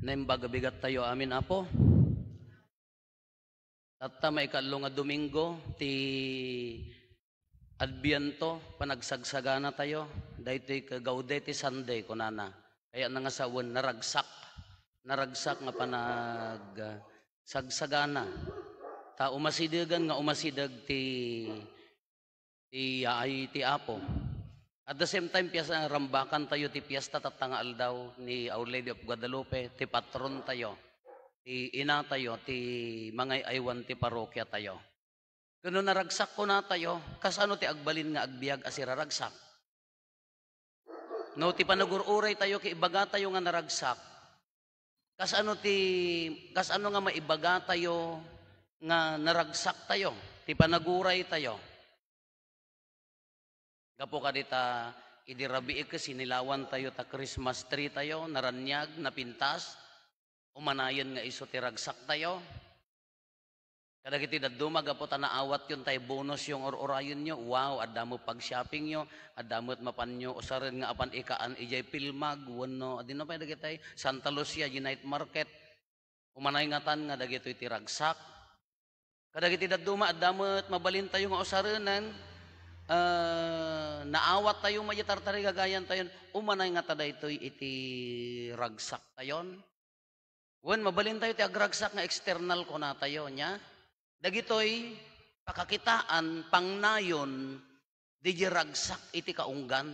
Naimbagabigat tayo amin apo. Tatta may nga Domingo ti Adbiento panagsagsagana tayo. Dahito kagaude ti Sunday kunana. Kaya na nga sawon naragsak nga panag sagsagana. Ta umasidagan nga umasidag ti apo. At the same time, rambakan tayo ti piyesta tatangaal daw ni Our Lady of Guadalupe, ti patron tayo, ti ina tayo, ti mga aywan ti parokya tayo. Kano naragsak ko na tayo, kasano ti agbalin nga agbiag asiraragsak. No, ti panagururay tayo, kiibaga tayo nga naragsak. Kasano nga maibaga tayo nga naragsak tayo, ti panaguray tayo. Gapo ka dita, idirabiig ka sinilawan tayo ta Christmas tree tayo, naranyag, napintas, umanayon nga iso tiragsak tayo. Kadagiti daduma gapo ta naawat yun tayo bonus yung orayon nyo, wow, adamo pag-shopping nyo, adamot mapan nyo, usarin nga apan ikaan, ijay pilmag, wano, adino pa dagitay, Santa Lucia, United Market, umanay nga tan nga dagito itiragsak. Kadagiti daduma, adamot mabalin tayo nga usarinan, naawat tayo mayatartari gagayan tayo umanay nga tada ito'y iti ragsak tayon. Wen mabalin tayo ti agragsak nga external ko na tayo nya. Dagitoy pakakitaan pangnayon di ragsak iti kaunggan.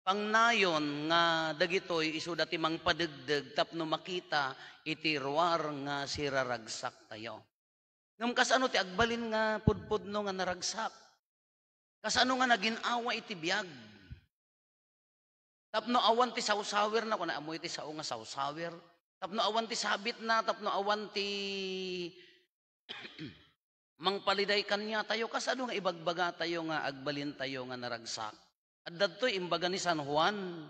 Pangnayon nga dagitoy isu dati mang padegdeg tapno makita iti ruar nga siraragsak tayo. Ngam kasano ti agbalin nga pudpudno nga naragsak. Kasano nga naginawa iti biyag? Tapno awan ti sawsawer na, kung naamoy ti sao nga sawsawer. Tapno awan ti sabit na, tapno awan ti mangpaliday kanya tayo. Kasano nga ibagbaga tayo nga agbalin tayo nga naragsak? At dadto'y imbaga ni San Juan.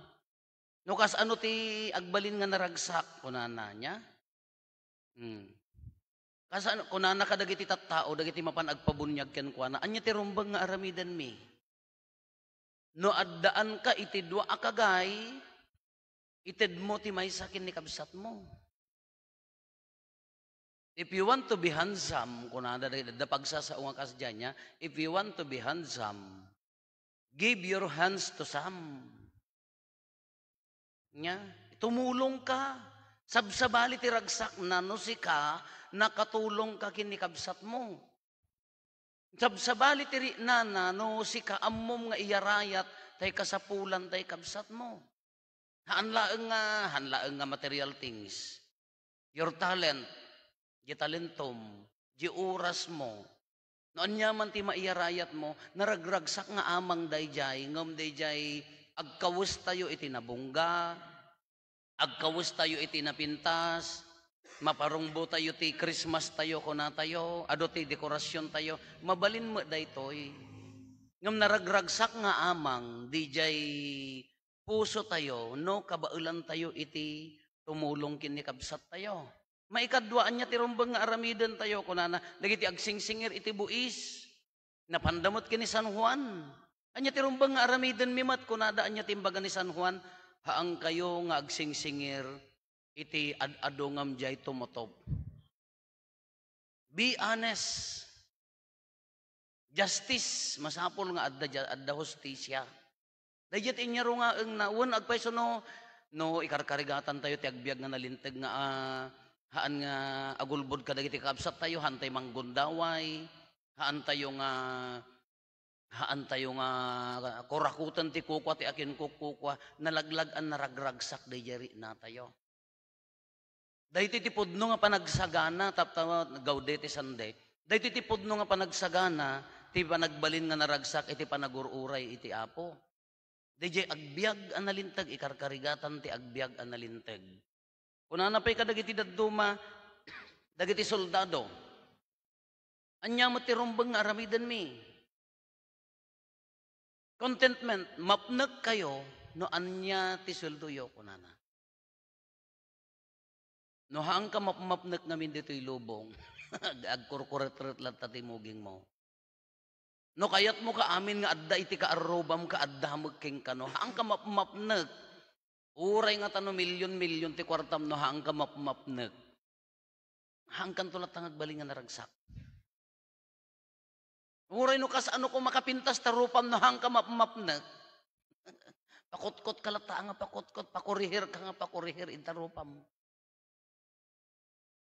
No kasano ti agbalin nga naragsak? Kunana niya? Kasano, kunana ka dagiti tattao, dagiti mapan agpabunyag ken kuana, anya ti rumbang nga aramidan mi. No addaan ka iti dua akagay, ited mo ti may sakin ni kabsat mo. If you want to be handsome, kunana da pagsasaunga kasdya niya, if you want to be handsome, give your hands to some. Nya, tumulong ka. Sabsabali ti ragsak na no si ka, nakatulong ka kinikabsat mo. Sabsabali ti nana no si ka ammom nga iyarayat tay kasapulan tay kabsat mo. Hanlaeng nga material things. Your talent, di talentom, di oras mo. Noon man ti maiyarayat mo, naragragsak nga amang dayjay, ngam dayjay agkawus tayo iti nabungga, agkawus tayo iti napintas, maparungbo tayo ti Christmas tayo kuna tayo, ado ti dekorasyon tayo, mabalin mo daytoy. Ngam naragragsak nga amang, dijay puso tayo, no kabaulan tayo iti tumulong kinikabsat tayo. Maikadwaan niya ti rumbang nga aramidan tayo kunana, dagiti agsingsingir iti buis, napandamot kini San Juan. Anya ti rumbang nga aramidan mimat kunada anya timbaga ni San Juan, haang kayo nga agsingsingir iti ad-ado ngam jay tumotob. Be honest. Justice, masapol nga adda hustisya. Dayjat inyaro nga ang naun agpayso no ikarkarigatan tayo ti agbiag nga nalinteg nga haan nga agulbod kadagiti kabsat tayo hantay manggundaway, haan tayo nga kurakutan ti kukwa ti akin kukwa nalaglagan naragragsak dayjari na tayo. Dahiti ti pudno nga panagsagana taptawa gaudete Sunday. Dahiti ti pudno nga panagsagana ti panagbalin nga naragsak iti panagururay iti apo. Dayjay agbiag analintag ikarkarigatan ti agbiag analintag. Kunana pay kadagiti dadduma dagiti soldado. Anya mo ti rumbang nga aramidan mi. Contentment, mapnag kayo no anya ti sulduyo kunana. No haang ka mapnag namin dito'y lubong, agkurkuret-ret lang tatimuging mo. No kayat mo ka amin nga adda iti kaarubam ka adda magking ka no, haang ka mapnag Uray nga tano milyon-milyon ti kwartam no hangga mapmapnek. Hangkan tulat tangag balingan naragsak. Uray no kas ano ko makapintas tarupam no hangga mapmapnek. Pakutkot kalata nga pakutkot, pakurihir ka nga pakurihir intarupam.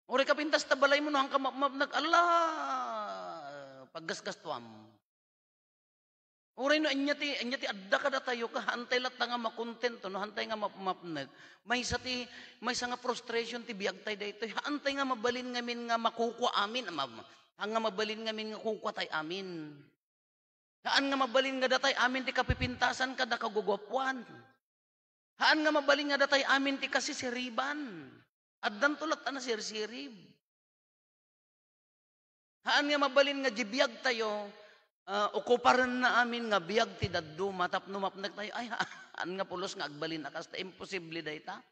Uray kapintas tabalay mo no hangga mapmapnek. Allah! Paggasgastuam. Uray no anyati adda kada tayo ka hantay lat nga makontento no hantay nga mapmapneg. May nga frustration ti biag tay daytoy. Hantay nga mabalin ngamin nga makukuha amin nga mabalin ngamin nga kukuha tay amin. Haan nga mabalin nga datay amin ti kapipintasan kada kagugwapuan. Haan nga mabalin nga datay amin ti kasisiriban. Addan tulat na sirsirib. Haan nga mabalin nga jibiyag tayo. Ukuparan na amin nga biyag ti daddo matap numapnag tayo ay an nga pulos nga agbalin akas ta imposible dayta.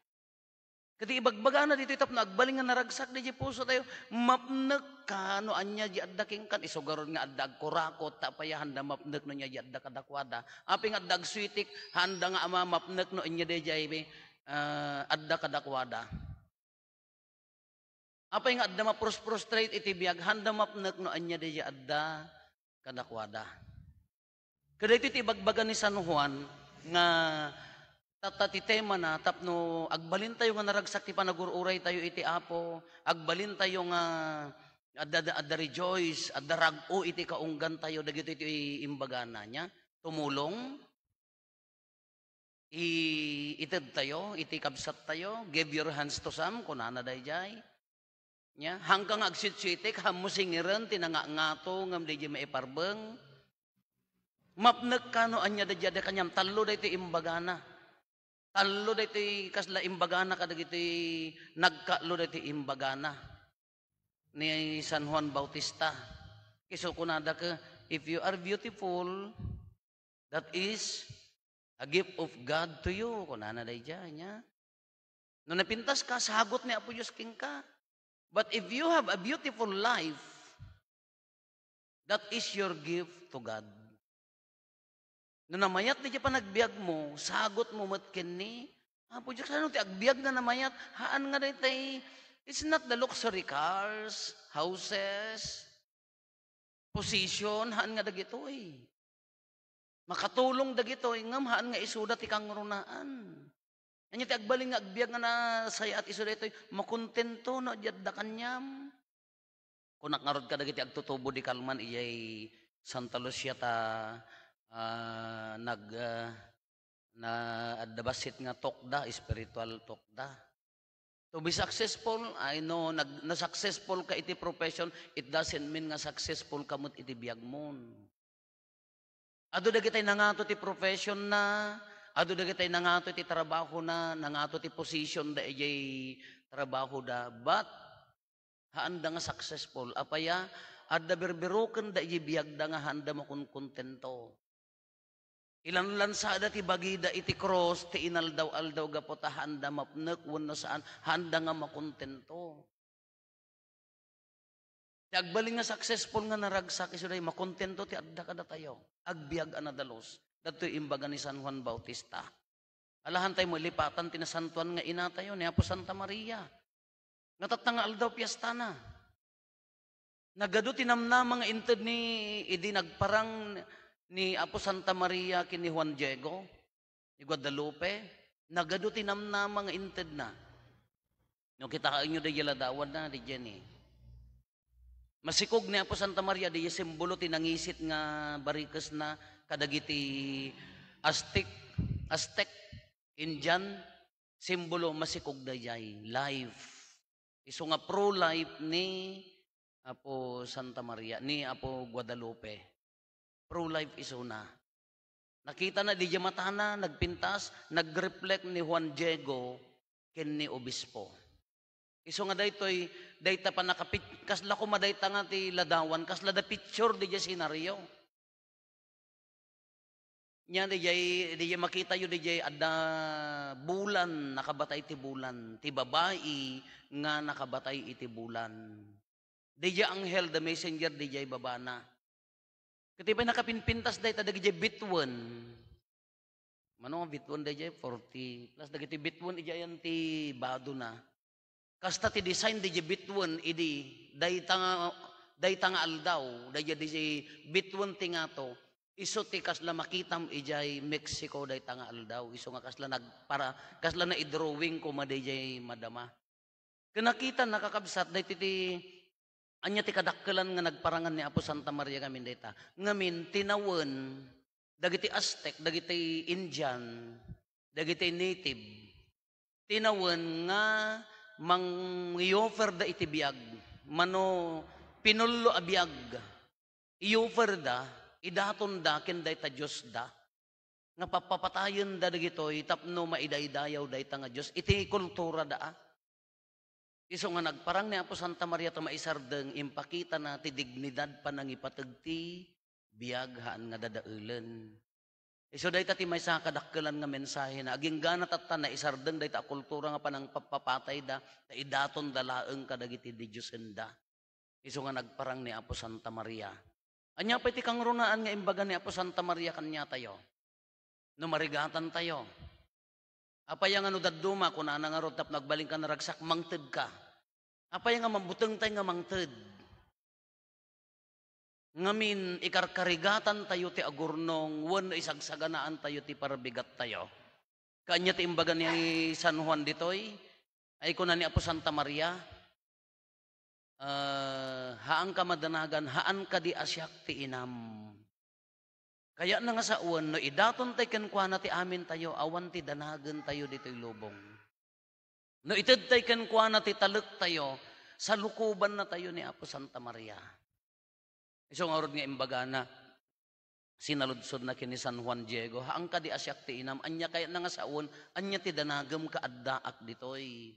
Kati ibagbaga na dito itap na agbalin nga naragsak di puso tayo mapnag ka no anya di adda king kan isugaron nga adda kurakot ta paya handa mapnag no nya di adda kadakwada. Aping adda switik handa nga ama mapnag no anya di adda kadakwada. Apay nga adda ma-prostrate iti biyag handa mapnag no anya di adda kadakwada. Kada iti ibagbaga ni San Juan nga tatati tema na tapno agbalin tayo nga naragsak ti panagururay tayo iti Apo, agbalin tayo nga adda rejoice, adda rag-o iti kaunggan tayo dagito iti imbagana nya, tumulong ited tayo, iti kabsat tayo, give your hands to some kunana dayjay. Nya hanggang agsit-sitik hamusingiren tinanga-ngato ngam di maiparbeng mapnek kano anya dayjay kanyam tallo daytoy imbagana tallo daytoy kasla imbagana kadagitoy nagkalo daytoy imbagana ni San Juan Bautista kiso kunada ka if you are beautiful that is a gift of God to you kunana dayjay nya no napintas ka sagot ni Apo Dios king ka. But if you have a beautiful life, that is your gift to God. No namayat di pa nagbiag mo, sagot mo matken ni, Apo Diyos, ano ti agbiag nga namayat, haan nga daytay, it's not the luxury cars, houses, position, haan nga dagito eh. Makatulong dagito eh, ngam haan nga isuda ti kang runaan. Anya ti agbaling nga agbiag nga na saya at iso daytoy makontento no diadda kanyam. Kung nakarod ka dagiti agtutubo di kalman iyay Santa Lucia ta na adda basit nga tokda spiritual tokda. To be successful, I know na successful ka iti profession, it doesn't mean nga successful kamot iti biag mo. Ado dagiti nangato ti profession na ado dagiti nangato ti trabaho na, nangato ti position da ijay trabaho da, but haanda nga successful. Apaya, adda berberoken da ijay biyag da nga handa mo kun kontento. Ilan lansada ti bagida iti cross, ti inaldaw-aldaw gapot handa mapnek, wano saan, handa nga makontento. Ti agbaling nga successful nga naragsak, isuday makontento ti adda kada tayo. Agbiag anadalos. Dato'y imbaga ni San Juan Bautista. Alahan tayo mo lipatan tinasantuan nga ina tayo ni Apo Santa Maria. Natatangal daw piyesta na. Nagado tinamnama nga inted ni idi nagparang ni Apo Santa Maria kini Juan Diego, ni Guadalupe. Nagado tinamnama nga inted na. No kita kainyo da yaladawan na di Jenny. Masikog ni Apo Santa Maria di simbolo tinangisit nga barikas na kadagiti Aztec, Indian, simbolo masikog dayay, life. Iso nga pro-life ni Apo Santa Maria, ni Apo Guadalupe. Pro-life iso na. Nakita na di matana, nagpintas, nag-reflect ni Juan Diego ken ni Obispo. Iso nga daytoy, dayta pa nakapit, kasla ko madayta nga ti ladawan, kasla da picture di senaryo. Nya DJ makita yu DJ adda bulan nakabatay ti bulan, ti babae nga nakabatay iti bulan. DJ anghel the messenger DJ babana. Katibay nakapinpintas day ta DJ bitwen. Mano nga bitwon da jay 40 plus dagiti bitwon ijayan ti bado na. Kasta ti design di bitwon idi dayta nga aldaw dayta di bitwon ti ngato iso ti kasla makitam ijay Mexico dayta nga aldaw iso nga kasla na i-drawing ko madayjay madama. Kinakita nakakabsat dayti ti anya ti kadakkelan nga nagparangan ni Apo Santa Maria ngamin dayta. Ngamin tinawen dagiti Aztec, dagiti Indian, dagiti native. Tinawen nga mang-i-offer da iti biag. Mano pinullo a biag. I-offer da, idaton da ken dayta Dios da. Nga papapatayon da dagitoy tapno maidaydayaw dayta nga Dios. Iti kultura da. Iso nga nagparang ni Apo Santa Maria ta maisardeng impakita na ti dignidad pa nang ipatagti biag haan nga dadaelen. Iso dayta ti maysa kadakkelan nga mensahe na aging gana tatta na isardeng dayta kultura nga panang papapatay da ta idaton dalaeng kadagiti di Diosenda. Iso nga nagparang ni Apo Santa Maria. Anya pa iti kangrunaan nga imbaga ni Apo Santa Maria kanya tayo. No marigatan tayo. Apay nga no dadduma kun ana nga rotap nagbaling ka naragsak mangted ka. Apay nga mambuteng tayo nga mangted. Ngamin ikarkarigatan tayo ti agurnong wen isagsaganaan tayo ti parabigat tayo. Kanya ti imbaga ni San Juan ditoy ay kuna ni Apo Santa Maria haan ka madanagan haan ka di asyak ti inam. Kaya na nga sa uwan, no idaton tayo kenkwana ti amin tayo, awan ti danagan tayo dito'y lubong. No ited tayo kenkwana ti talek tayo, sa lukuban na tayo ni Apo Santa Maria. Iso nga rod nga imbaga na, sinaludsod na kini San Juan Diego, haang ka di asyak ti inam, anya kaya na nga sa uwan, anya ti danagam ka addaak dito'y.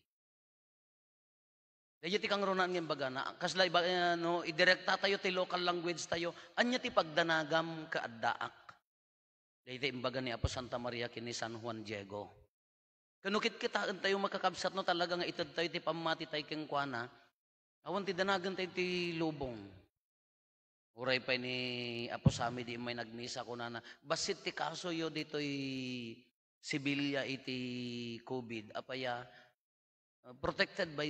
Kaya ti kang runaan nga imbaga na, kasla no, idirekta tayo ti local language tayo, anya ti pagdanagam kaaddaak. Kaya ti imbaga ni Apo Santa Maria kini San Juan Diego. Kanukit kitaan tayo makakabsat no talaga nga itad tayo ti pamati tayo kenkwana, awan ti danagan tayo ti lubong. Uray pa ni Apo Sami di may nagmisa ko na basit ti kaso yo dito'y Sibilya iti COVID, apaya, protected by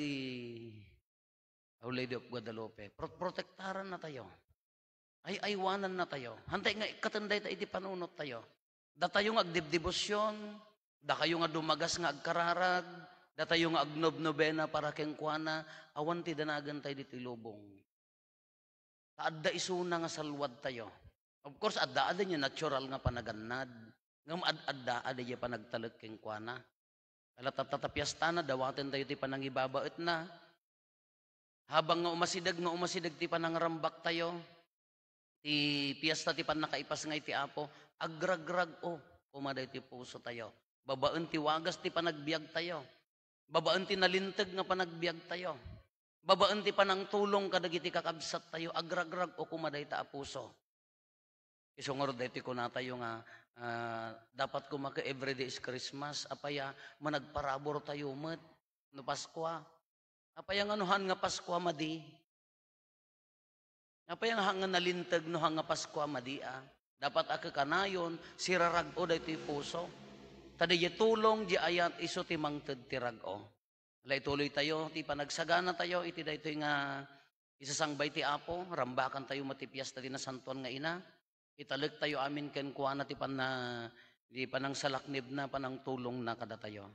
Our Lady of Guadalupe. Protektaran na tayo. Ay aywanan na tayo. Hantay nga katanday tayo iti panunot tayo. Da tayo nga agdibdibosyon, da kayo nga dumagas nga agkararag, da tayo nga agnob-nobena para kenkwana, awan ti danagan tayo diti lubong. Adda isuna nga salwad tayo. Of course, adda niya natural nga panagannad. Ngam adda niya panagtalek kenkwana. Alat tatapyasta na, dawaten tayo ti panangibabaet na. Habang nga umasidag ti panangrambak tayo, ti piyesta ti panakaipas nga iti Apo, agragrag kumaday ti puso tayo. Babaan ti wagas ti panagbiag tayo. Babaan ti nalintag nga panagbiag tayo. Babaan ti panang tulong kadagiti kakabsat tayo, agragrag kumaday ta puso. Isungor deti ko na tayo nga, dapat kumaka everyday is Christmas, apaya managparabor tayo met, no Paskwa. Apaya nga nuhan nga Paskwa madi. Apaya nga hanga nalintag no hanga Paskwa madi Dapat akakanayon, sirarag-o deti puso. Tadi tulong di ayat iso ti mangted ti rag-o. Alay tuloy tayo, ti panagsagana tayo, iti daytoy nga isasangbay ti Apo, rambakan tayo matipyas ta ti nasantuan nga ina. Italag tayo amin kenkwana ti panang salaknib na panang tulong na kada tayo.